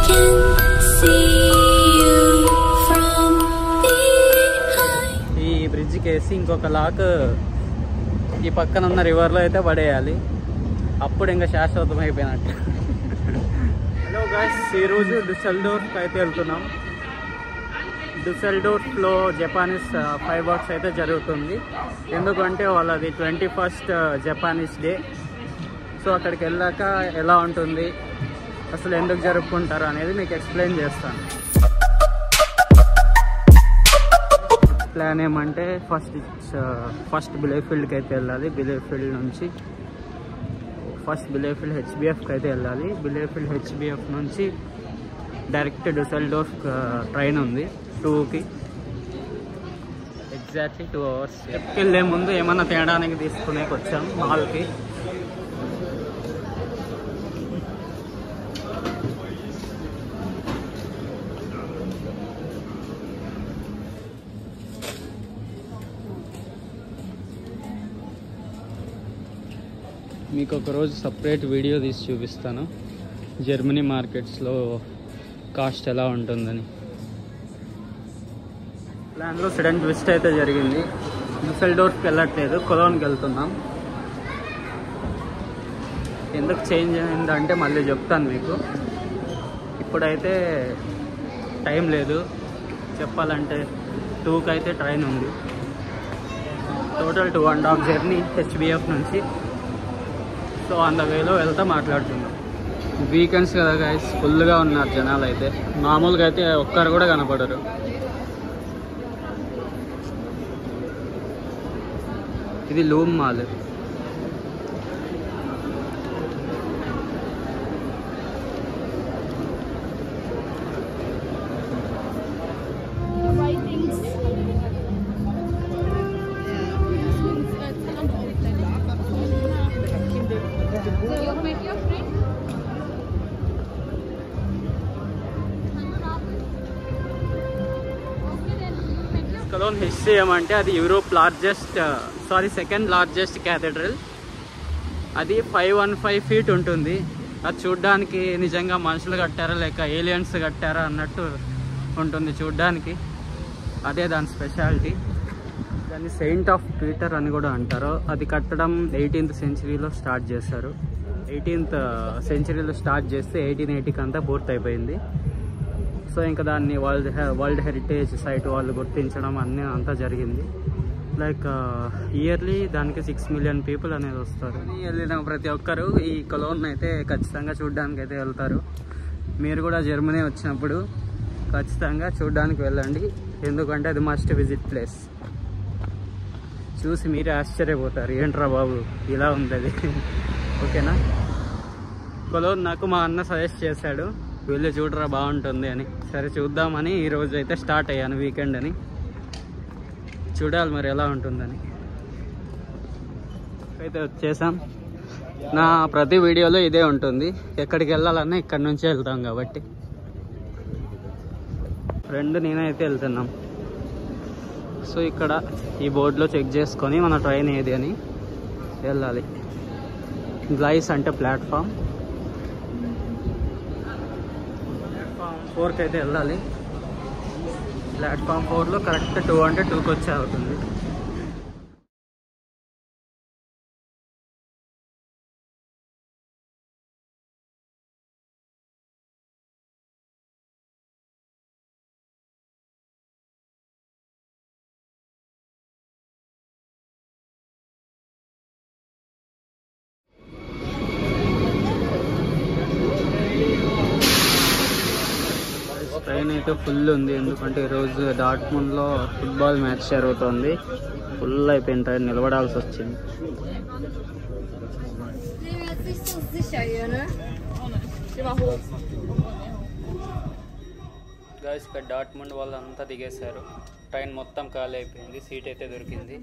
can see you from behind. ఈ బ్రిడ్జ్కి వేసి ఇంకొక లాక్ ఈ పక్కన ఉన్న రివర్లో అయితే పడేయాలి, అప్పుడు ఇంకా శాశ్వతం అయిపోయినట్టు. హలో గైస్, ఈరోజు డుసెల్డోర్ఫ్ అయితే వెళ్తున్నాం. డుసెల్డోర్ఫ్లో జపానీస్ ఫైర్ వర్క్స్ అయితే జరుగుతుంది. ఎందుకంటే వాళ్ళది 21st జపానీస్ డే. సో అక్కడికి వెళ్ళాక ఎలా ఉంటుంది, అసలు ఎందుకు జరుపుకుంటారు అనేది మీకు ఎక్స్ప్లెయిన్ చేస్తాను. ప్లాన్ ఏమంటే ఫస్ట్ బిలేఫీల్డ్కి అయితే వెళ్ళాలి. బిలేఫీల్డ్ నుంచి బిలేఫీల్డ్ హెచ్బిఎఫ్కి అయితే వెళ్ళాలి. బిలేఫీల్డ్ హెచ్బిఎఫ్ నుంచి డైరెక్ట్ డుసెల్డోర్ఫ్ ట్రైన్ ఉంది 2కి, ఎగ్జాక్ట్లీ 2 hours. ట్రిప్కి వెళ్ళే ముందు ఏమన్నా తినడానికి తీసుకునేకి వచ్చాం మాల్కి. మీకు ఒకరోజు సపరేట్ వీడియో తీసి చూపిస్తాను జర్మనీ మార్కెట్స్లో కాస్ట్ ఎలా ఉంటుందని. ప్లాన్లో సడన్ ట్విస్ట్ అయితే జరిగింది. డుసెల్డోర్ఫ్కి వెళ్ళట్లేదు, కొలోన్కి వెళ్తున్నాం. ఎందుకు చేంజ్ అయిందంటే మళ్ళీ చెప్తాను మీకు. ఇప్పుడైతే టైం లేదు, చెప్పాలంటే 2కి అయితే ట్రైన్ ఉంది. టోటల్ 2.5 జర్నీ హెచ్బిఎఫ్ నుంచి. సో ఆన్ ద వేలో వెళ్తా మాట్లాడుతున్నాం. వీకెండ్స్ కదా గైస్, ఫుల్గా ఉన్నారు జనాలు. అయితే మామూలుగా అయితే ఒక్కరు కూడా కనపడరు. ఇది లూమ్ మాల్. కొలోన్ హిస్టరీ ఏమంటే అది యూరోప్ సెకండ్ లార్జెస్ట్ క్యాథెడ్రల్. అది 515 feet ఉంటుంది. అది చూడ్డానికి నిజంగా మనుషులు కట్టారా లేక ఏలియన్స్ కట్టారా అన్నట్టు ఉంటుంది చూడ్డానికి. అదే దాని స్పెషాలిటీ. దాన్ని సెయింట్ ఆఫ్ పీటర్ అని కూడా అంటారు. అది కట్టడం 18th centuryలో స్టార్ట్ చేశారు. 18th centuryలో స్టార్ట్ చేస్తే 1880కి అంతా పూర్తయిపోయింది. సో ఇంకా దాన్ని వరల్డ్ హెరిటేజ్ సైట్ వాళ్ళు గుర్తించడం అంతా జరిగింది. లైక్ ఇయర్లీ దానికి 6 million people అనేది వస్తారు. వెళ్ళిన ప్రతి ఒక్కరు ఈ కొలోన్ అయితే ఖచ్చితంగా చూడడానికి అయితే వెళ్తారు. మీరు కూడా జర్మనీ వచ్చినప్పుడు ఖచ్చితంగా చూడడానికి వెళ్ళండి, ఎందుకంటే అది మస్ట్ విజిట్ ప్లేస్. చూసి మీరే ఆశ్చర్యపోతారు, ఏంట్రా బాబు ఇలా ఉంది అది. ఓకేనా. కొలోన్ నాకు మా అన్న సజెస్ట్ చేశాడు, వెళ్ళి చూడరా బాగుంటుంది అని. సరే చూద్దామని ఈరోజు అయితే స్టార్ట్ అయ్యాను, వీకెండ్ అని. చూడాలి మరి ఎలా ఉంటుందని. అయితే వచ్చేసాం. నా ప్రతి వీడియోలో ఇదే ఉంటుంది, ఎక్కడికి వెళ్ళాలన్నా ఇక్కడ నుంచే వెళ్తాం కాబట్టి. ఫ్రెండ్ నేనైతే వెళ్తున్నాం. సో ఇక్కడ ఈ బోర్డులో చెక్ చేసుకొని మన ట్రైన్ ఏది అని వెళ్ళాలి. గ్లైస్ అంటే ప్లాట్ఫామ్ 4కి అయితే వెళ్ళాలి. ప్లాట్ఫామ్ 4లో కరెక్ట్ 2 అంటే 2కి వచ్చే అవుతుంది. ట్రైన్ అయితే ఫుల్ ఉంది, ఎందుకంటే ఈరోజు డార్ట్ముండ్లో ఫుట్బాల్ మ్యాచ్ జరుగుతుంది. ఫుల్ అయిపోయింది ట్రైన్, నిలబడాల్సి వచ్చింది. గైస్ ఇక్కడ డార్ట్ముండ్ వాళ్ళంతా దిగేశారు. ట్రైన్ మొత్తం ఖాళీ అయిపోయింది, సీట్ అయితే దొరికింది.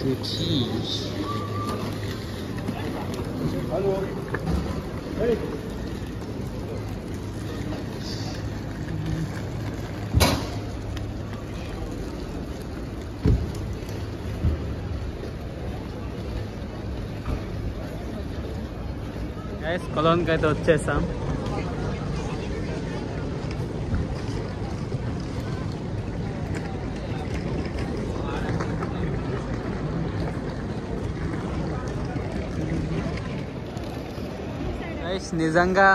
City. Hallo. Hey. గైస్ కొలోన్కి అయితే వచ్చేసాం. గైస్ నిజంగా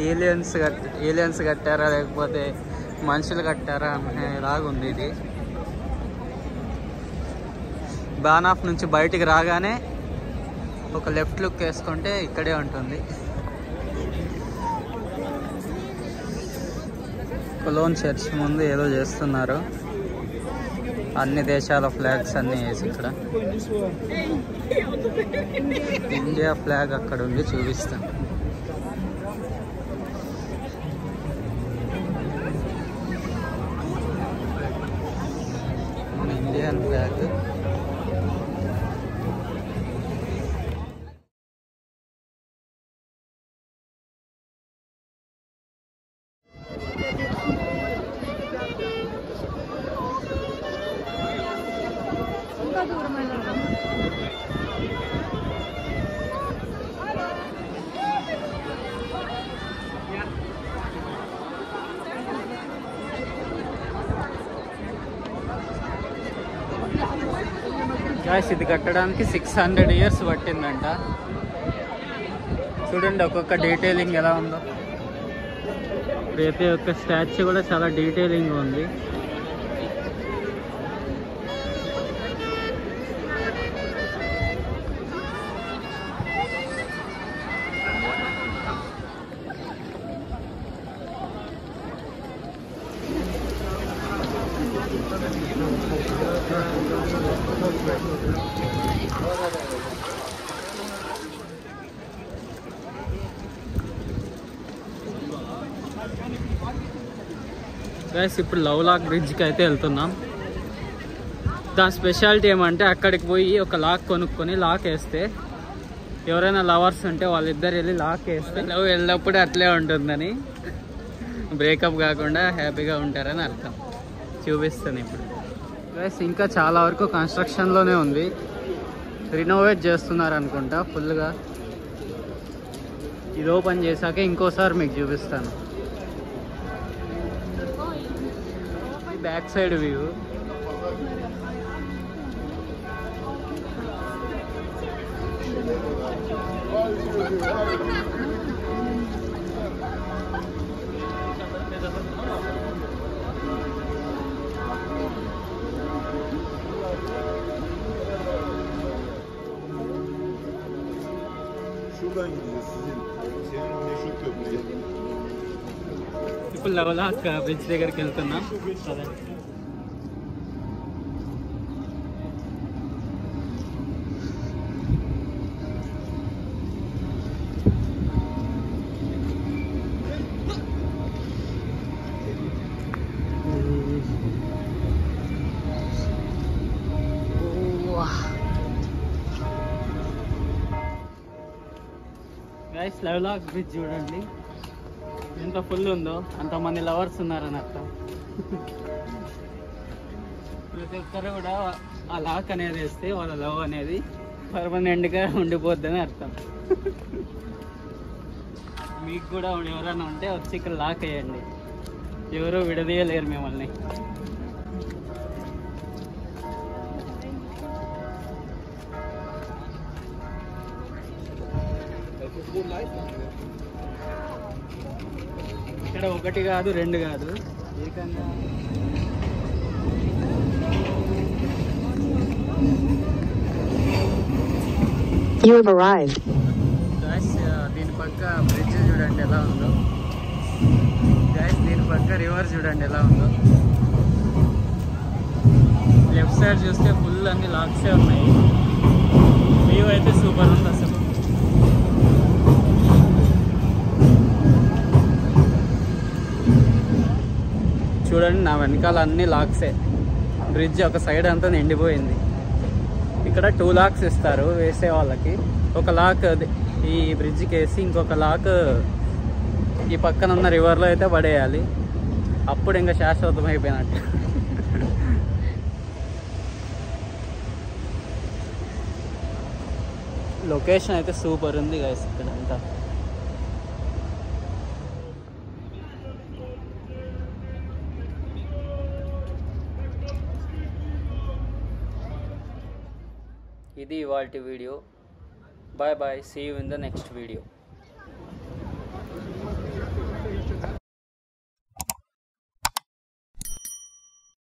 ఏలియన్స్ కట్టారా లేకపోతే మనుషులు కట్టారా అనేలాగా ఉంది ఇది. బానాఫ్ నుంచి బయటికి రాగానే ఒక లెఫ్ట్ లుక్ వేసుకుంటే ఇక్కడే ఉంటుంది. కొలోన్ చర్చ్ ముందు ఏదో చేస్తున్నారు. అన్ని దేశాల ఫ్లాగ్స్ అన్నీ వేసి ఇక్కడ ఇండియా ఫ్లాగ్ అక్కడ ఉంది, చూపిస్తాను. Indian flag. గాయ్స్ ఇది కట్టడానికి 600 years పట్టిందంట. చూడండి ఒక్కొక్క డీటెయిలింగ్ ఎలా ఉందో. ప్రతి ఒక్క స్టాచ్యూ కూడా చాలా డీటెయిలింగ్ ఉంది. గైస్ ఇప్పుడు లవ్లాక్ బ్రిడ్జ్కి అయితే వెళ్తున్నాం. దాని స్పెషాలిటీ ఏమంటే అక్కడికి పోయి ఒక లాక్ కొనుక్కొని లాక్ వేస్తే ఎవరైనా లవర్స్ ఉంటే వాళ్ళిద్దరు వెళ్ళి లాక్ వేస్తే లవ్ వెళ్ళినప్పుడు అట్లే ఉంటుందని, బ్రేకప్ కాకుండా హ్యాపీగా ఉంటారని అర్థం. చూపిస్తాను ఇప్పుడు. గైస్ ఇంకా చాలా వరకు కన్స్ట్రక్షన్లోనే ఉంది. రినోవేట్ చేస్తున్నారు అనుకుంటా ఫుల్గా. ఇది ఓపెన్ చేశాక ఇంకోసారి మీకు చూపిస్తాను. Back side view. Şuradan gideceğiz sizin. Senin meşhur köprüye. ఇప్పుడు లవ్లాక్ బ్రిడ్జ్ దగ్గరికి వెళ్తున్నాం. గైస్ లవ్లాక్ బ్రిడ్జ్ చూడండి ఎంత ఫుల్ ఉందో. అంతమంది లవర్స్ ఉన్నారని అర్థం. ప్రతి ఒక్కరు కూడా ఆ లాక్ అనేది వేస్తే వాళ్ళ లవ్ అనేది పర్మనెంట్గా ఉండిపోద్దని అర్థం. మీకు కూడా ఎవరైనా ఉంటే వచ్చి ఇక్కడ లాక్ వేయండి, ఎవరు విడదీయలేరు మిమ్మల్ని. ఇక్కడ ఒకటి కాదు రెండు కాదు ఏకంగా దీని పక్క బ్రిడ్జ్ చూడండి ఎలా ఉందో. గైస్ దీని పక్క రివర్ చూడండి ఎలా ఉందో. లెఫ్ట్ సైడ్ చూస్తే ఫుల్ అన్ని లాక్సే ఉన్నాయి. వ్యూ అయితే సూపర్ ఉంది అసలు. చూడండి నా వెనకాల అన్ని లాక్సే. బ్రిడ్జ్ ఒక సైడ్ అంతా నిండిపోయింది. ఇక్కడ 2 లాక్స్ ఇస్తారు వేసే వాళ్ళకి. ఒక లాక్ ఈ బ్రిడ్జ్కి వేసి ఇంకొక లాక్ ఈ పక్కన ఉన్న రివర్లో అయితే పడేయాలి. అప్పుడు ఇంకా శాశ్వతం అయిపోయినట్టు. లొకేషన్ అయితే సూపర్ ఉంది గైస్ ఇక్కడ అంతా. ఇది ఇవాల్టి video. Bye bye, see you in the next video.